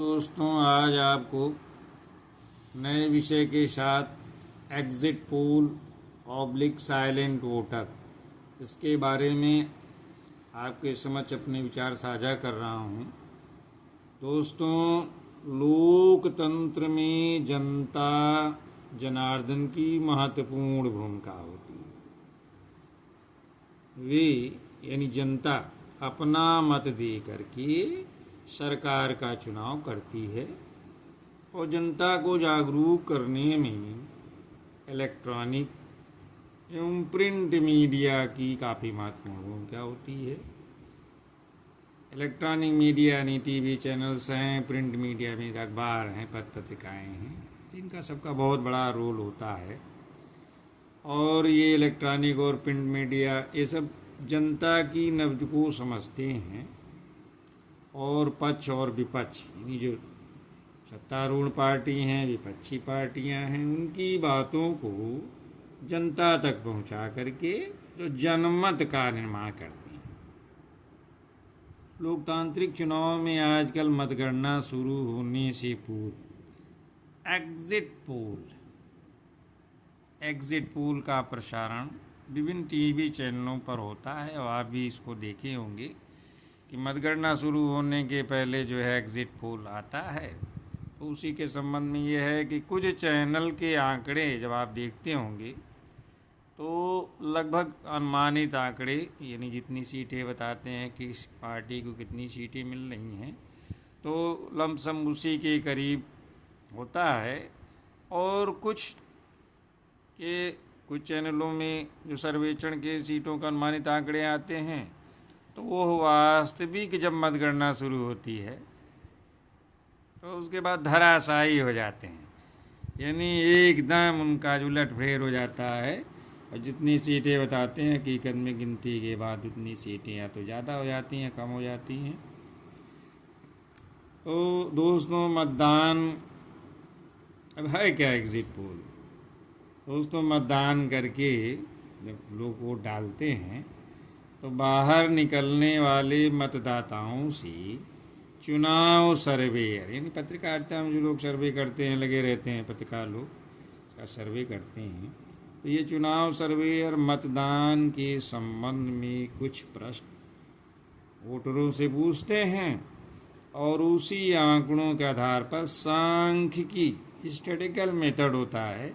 दोस्तों, आज आपको नए विषय के साथ exit poll oblique silent voter इसके बारे में आपके समक्ष अपने विचार साझा कर रहा हूं। दोस्तों, लोकतंत्र में जनता जनार्दन की महत्वपूर्ण भूमिका होती है। वे यानी जनता अपना मत दे करके सरकार का चुनाव करती है और जनता को जागरूक करने में इलेक्ट्रॉनिक एवं प्रिंट मीडिया की काफ़ी महत्वपूर्ण भूमिका होती है। इलेक्ट्रॉनिक मीडिया यानी टीवी चैनल्स हैं, प्रिंट मीडिया में अखबार हैं, पत्र पत्रिकाएँ हैं, इनका सबका बहुत बड़ा रोल होता है। और ये इलेक्ट्रॉनिक और प्रिंट मीडिया ये सब जनता की नब्ज को समझते हैं और पक्ष और विपक्ष यानी जो सत्तारूढ़ पार्टी हैं, विपक्षी पार्टियां हैं, उनकी बातों को जनता तक पहुंचा करके जो जनमत का निर्माण करती हैं। लोकतांत्रिक चुनाव में आजकल मतगणना शुरू होने से पूर्व एग्जिट पोल का प्रसारण विभिन्न टीवी चैनलों पर होता है और आप भी इसको देखे होंगे कि मतगणना शुरू होने के पहले जो है एग्ज़िट पोल आता है। तो उसी के संबंध में ये है कि कुछ चैनल के आंकड़े जब आप देखते होंगे तो लगभग अनुमानित आंकड़े यानी जितनी सीटें बताते हैं कि इस पार्टी को कितनी सीटें मिल रही हैं, तो लमसम उसी के करीब होता है। और कुछ चैनलों में जो सर्वेक्षण के सीटों का अनुमानित आंकड़े आते हैं तो वो वास्तविक जब मतगणना शुरू होती है तो उसके बाद धराशायी हो जाते हैं, यानी एकदम उनका जो उलटफेर हो जाता है और जितनी सीटें बताते हैं हकीकत में गिनती के बाद उतनी सीटें या तो ज़्यादा हो जाती हैं, कम हो जाती हैं। तो दोस्तों, मतदान अब है क्या एग्ज़िट पोल? दोस्तों, मतदान करके जब लोग वोट डालते हैं तो बाहर निकलने वाले मतदाताओं से चुनाव सर्वेयर यानी पत्रकारिता में जो लोग सर्वे करते हैं, लगे रहते हैं, पत्रकार लोग का सर्वे करते हैं, तो ये चुनाव सर्वेयर मतदान के संबंध में कुछ प्रश्न वोटरों से पूछते हैं और उसी आंकड़ों के आधार पर सांख्यिकी स्टैटिस्टिकल मेथड होता है,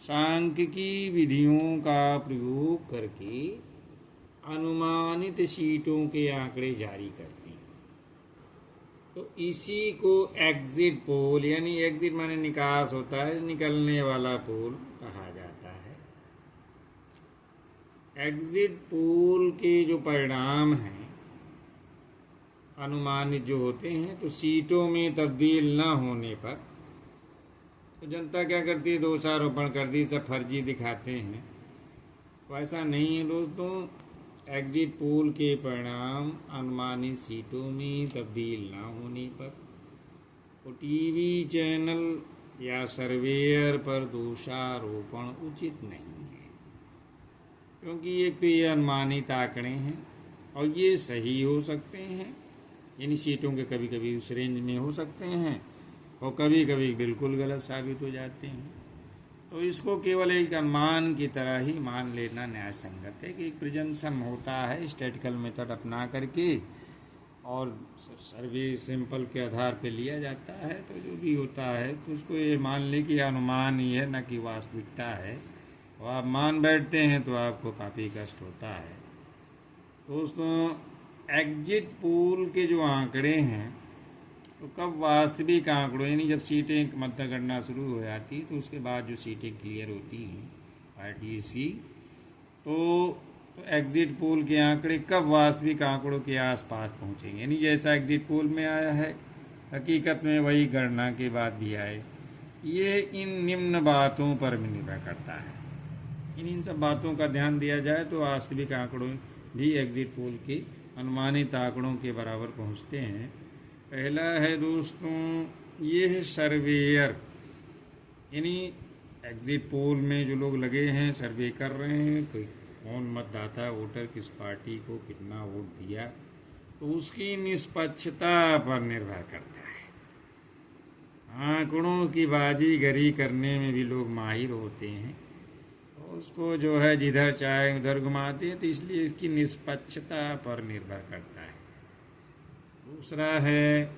सांख्यिकी विधियों का प्रयोग करके अनुमानित सीटों के आंकड़े जारी करती हैं। तो इसी को एग्जिट पोल यानी एग्जिट माने निकास होता है, निकलने वाला पोल कहा जाता है। एग्जिट पोल के जो परिणाम हैं अनुमानित जो होते हैं, तो सीटों में तब्दील न होने पर तो जनता क्या करती है, दोषारोपण कर दी, सब फर्जी दिखाते हैं। तो ऐसा नहीं है दोस्तों, एग्जिट पोल के परिणाम अनुमानित सीटों में तब्दील ना होने पर तो टीवी चैनल या सर्वेयर पर दोषारोपण उचित नहीं है, क्योंकि एक तो ये अनुमानित आंकड़े हैं और ये सही हो सकते हैं, यानी सीटों के कभी कभी उस रेंज में हो सकते हैं और कभी कभी बिल्कुल गलत साबित हो जाते हैं। तो इसको केवल एक अनुमान की तरह ही मान लेना न्याय संगत है कि एक प्रिजम्पशन होता है स्टैटिस्टिकल मेथड अपना करके और सर्वे सैंपल के आधार पे लिया जाता है। तो जो भी होता है तो उसको ये मान ले कि अनुमान ही है, न कि वास्तविकता है। और आप मान बैठते हैं तो आपको काफ़ी कष्ट होता है। दोस्तों, एग्जिट पोल के जो आंकड़े हैं तो कब वास्तविक आंकड़ों यानी जब सीटें मतगणना शुरू हो जाती तो उसके बाद जो सीटें क्लियर होती हैं पार्टी सी, तो एग्जिट पोल के आंकड़े कब वास्तविक आंकड़ों के आसपास पहुंचेंगे, यानी जैसा एग्जिट पोल में आया है हकीकत में वही गणना के बाद भी आए। ये इन निम्न बातों पर भी निर्भर करता है। इन सब बातों का ध्यान दिया जाए तो वास्तविक आंकड़ों भी एग्जिट पोल के अनुमानित आंकड़ों के बराबर पहुँचते हैं। पहला है दोस्तों, ये है सर्वेयर, यानी एग्जिट पोल में जो लोग लगे हैं सर्वे कर रहे हैं कि कौन मतदाता वोटर किस पार्टी को कितना वोट दिया, तो उसकी निष्पक्षता पर निर्भर करता है। आंकड़ों की बाजीगरी करने में भी लोग माहिर होते हैं, और उसको जो है जिधर चाहे उधर घुमाते हैं, तो इसलिए इसकी निष्पक्षता पर निर्भर करता है। दूसरा है,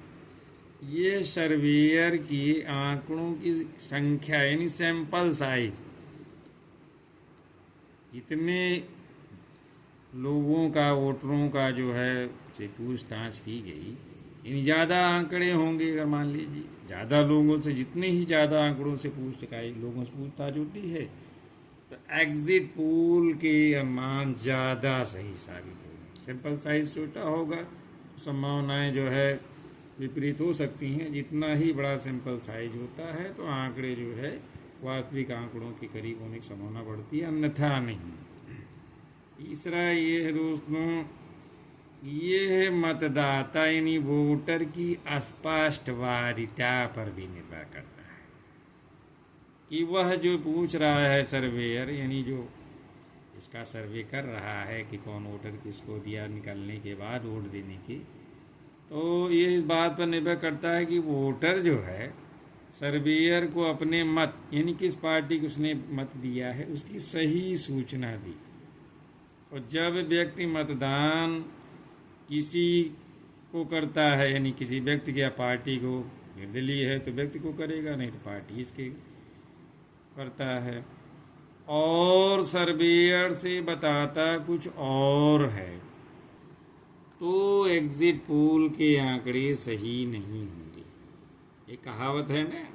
ये सर्वेयर की आंकड़ों की संख्या यानी सैंपल साइज, जितने लोगों का, वोटरों का जो है से पूछताछ की गई, यानी ज़्यादा आंकड़े होंगे। अगर मान लीजिए ज़्यादा लोगों से, जितने ही ज़्यादा आंकड़ों से लोगों से पूछताछ होती है, तो एग्जिट पोल के अनुमान ज़्यादा सही साबित होंगे। सैंपल साइज छोटा होगा तो संभावनाएं जो है विपरीत हो सकती हैं। जितना ही बड़ा सैंपल साइज होता है तो आंकड़े जो है वास्तविक आंकड़ों के करीब होने की संभावना बढ़ती है, अन्यथा नहीं। तीसरा ये है दोस्तों, ये है मतदाता यानी वोटर की अस्पष्टवादिता पर भी निर्भर करता है कि वह जो पूछ रहा है सर्वेयर, यानी जो इसका सर्वे कर रहा है कि कौन वोटर किसको दिया निकलने के बाद वोट देने की, तो ये इस बात पर निर्भर करता है कि वोटर जो है सर्वेयर को अपने मत, यानी किस पार्टी को उसने मत दिया है, उसकी सही सूचना दी। और जब व्यक्ति मतदान किसी को करता है, यानी किसी व्यक्ति या पार्टी को, निर्दलीय है तो व्यक्ति को करेगा, नहीं तो पार्टी इसके करता है, और सर्वेयर से बताता कुछ और है, तो एग्जिट पोल के आंकड़े सही नहीं होंगे। ये कहावत है ना,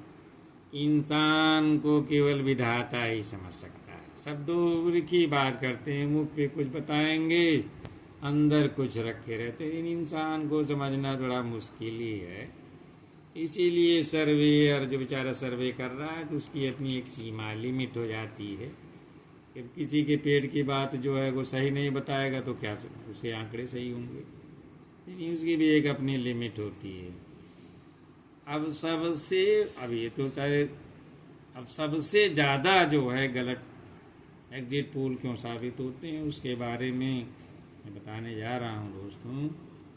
इंसान को केवल विधाता ही समझ सकता है। शब्दों की बात करते हैं, मुख पे कुछ बताएंगे, अंदर कुछ रखे रहते हैं। इन इंसान को समझना थोड़ा मुश्किल ही है। इसीलिए सर्वेयर जो बेचारा सर्वे कर रहा है, तो उसकी अपनी एक सीमा, लिमिट हो जाती है कि किसी के पेट की बात जो है वो सही नहीं बताएगा तो क्या उसके आंकड़े सही होंगे, लेकिन उसकी भी एक अपनी लिमिट होती है। अब ये तो सारे, अब सबसे ज़्यादा जो है गलत एग्जिट पोल क्यों साबित होते हैं, उसके बारे में मैं बताने जा रहा हूँ दोस्तों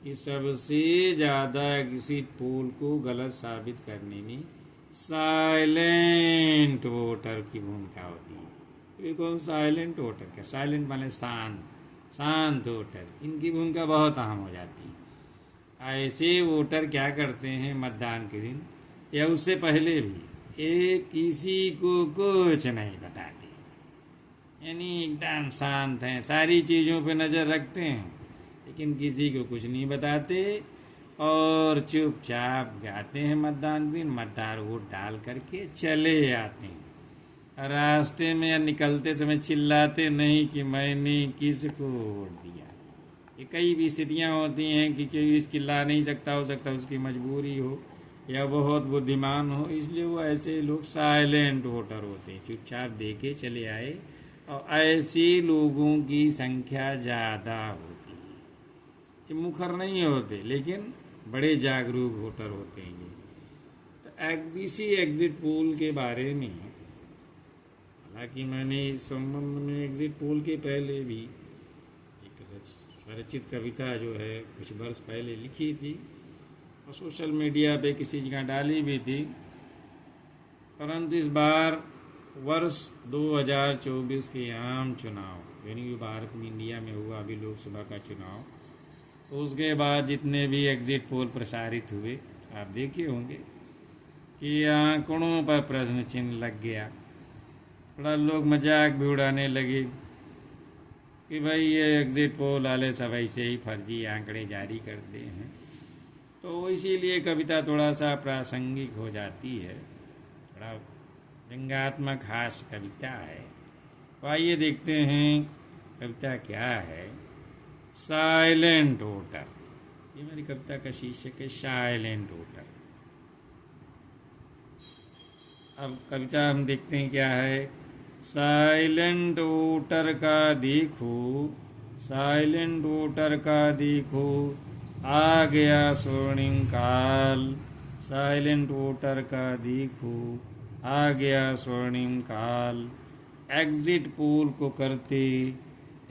कि सबसे ज़्यादा एग्जिट पोल को गलत साबित करने में साइलेंट वोटर की भूमिका होती है। ये कौन साइलेंट वोटर, क्या साइलेंट माने शांत वोटर, इनकी भूमिका बहुत अहम हो जाती है। ऐसे वोटर क्या करते हैं मतदान के दिन या उससे पहले भी, एक किसी को कुछ नहीं बताते, यानी एकदम शांत हैं, सारी चीज़ों पे नज़र रखते हैं, लेकिन किसी को कुछ नहीं बताते और चुपचाप जाते हैं मतदान दिन, मतदार वोट डाल करके चले आते हैं। रास्ते में या निकलते समय चिल्लाते नहीं कि मैंने किसको वोट दिया। ये कई भी स्थितियाँ होती हैं कि कोई चिल्ला नहीं सकता, हो सकता उसकी मजबूरी हो या बहुत बुद्धिमान हो, इसलिए वो ऐसे लोग साइलेंट वोटर होते हैं, चुपचाप दे के चले आए। और ऐसे लोगों की संख्या ज़्यादा होती है। ये मुखर नहीं होते, लेकिन बड़े जागरूक वोटर होते हैं ये। तो इसी एग्जिट पोल के बारे में, हालांकि मैंने इस संबंध में एग्जिट पोल के पहले भी एक स्वरचित कविता जो है कुछ वर्ष पहले लिखी थी और सोशल मीडिया पे किसी जगह डाली भी थी, परंतु इस बार वर्ष 2024 के आम चुनाव, यानी कि भारत में, इंडिया में हुआ अभी लोकसभा का चुनाव, तो उसके बाद जितने भी एग्जिट पोल प्रसारित हुए, आप देखे होंगे कि आंकड़ों पर प्रश्न चिन्ह लग गया। थोड़ा लोग मजाक भी उड़ाने लगे कि भाई ये एग्जिट पोल वाले सब ऐसे ही फर्जी आंकड़े जारी करते हैं, तो इसीलिए कविता थोड़ा सा प्रासंगिक हो जाती है, थोड़ा व्यंग्यात्मक हास्य कविता है। तो आइए देखते हैं कविता क्या है। साइलेंट वोटर, ये मेरी कविता का शीर्षक है, साइलेंट वोटर। अब कविता हम देखते हैं क्या है। साइलेंट वोटर का देखो, साइलेंट वोटर का देखो, आ गया स्वर्णिम काल। साइलेंट वोटर का देखो, आ गया स्वर्णिम काल। एग्जिट पोल को करते,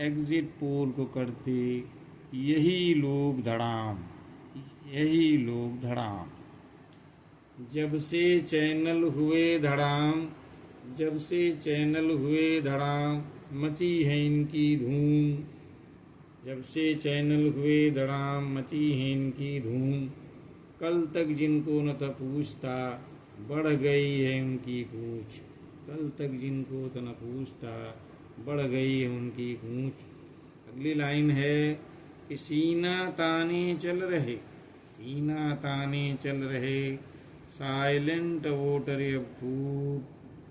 एग्जिट पोल को करते यही लोग धड़ाम, यही लोग धड़ाम। जब से चैनल हुए धड़ाम, जब से चैनल हुए धड़ाम, मची है इनकी धूम। जब से चैनल हुए धड़ाम, मची है इनकी धूम। कल तक जिनको न था पूछता, बढ़ गई है उनकी पूछ। कल तक जिनको तो न पूछता, बढ़ गई है उनकी पूछ। अगली लाइन है कि सीना ताने चल रहे, सीना ताने चल रहे, साइलेंट वोटर अब खूब।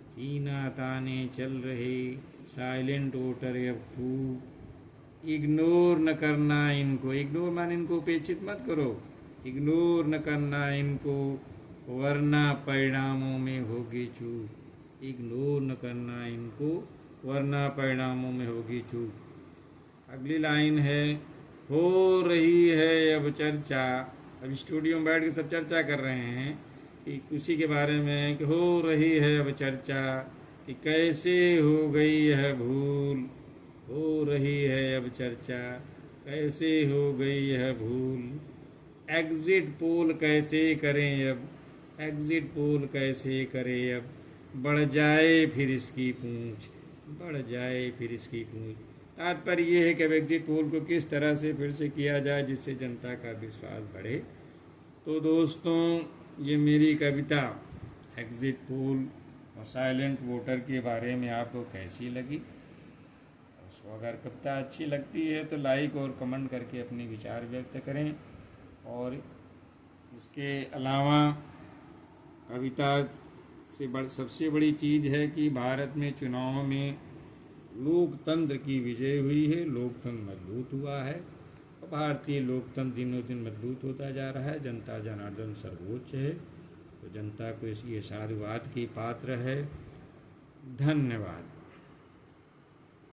सीना ताने चल रहे, साइलेंट वोटर अब खूब। इग्नोर न करना इनको, इग्नोर मान इनको उपेक्षित मत करो, इग्नोर न करना इनको, वरना परिणामों में होगी चूक। इग्नोर न करना इनको, वरना परिणामों में होगी चूक। अगली लाइन है, हो रही है अब चर्चा। अब स्टूडियो में बैठ के सब चर्चा कर रहे हैं कि उसी के बारे में कि हो रही है अब चर्चा कि कैसे हो गई है भूल। हो रही है अब चर्चा कैसे हो गई है भूल। एग्जिट पोल कैसे करें अब, एग्जिट पोल कैसे करें अब, बढ़ जाए फिर इसकी पूंछ, बढ़ जाए फिर इसकी पूंछ। तात्पर्य ये है कि अब एग्जिट पोल को किस तरह से फिर से किया जाए जिससे जनता का विश्वास बढ़े। तो दोस्तों, ये मेरी कविता एग्जिट पोल और साइलेंट वोटर के बारे में आपको कैसी लगी? उसको अगर कविता अच्छी लगती है तो लाइक और कमेंट करके अपने विचार व्यक्त करें। और इसके अलावा कविता से सबसे बड़ी चीज़ है कि भारत में चुनाव में लोकतंत्र की विजय हुई है, लोकतंत्र मजबूत हुआ है और भारतीय लोकतंत्र दिनों दिन मजबूत होता जा रहा है। जनता जनार्दन सर्वोच्च है, तो जनता को ये साधुवाद की पात्र है। धन्यवाद।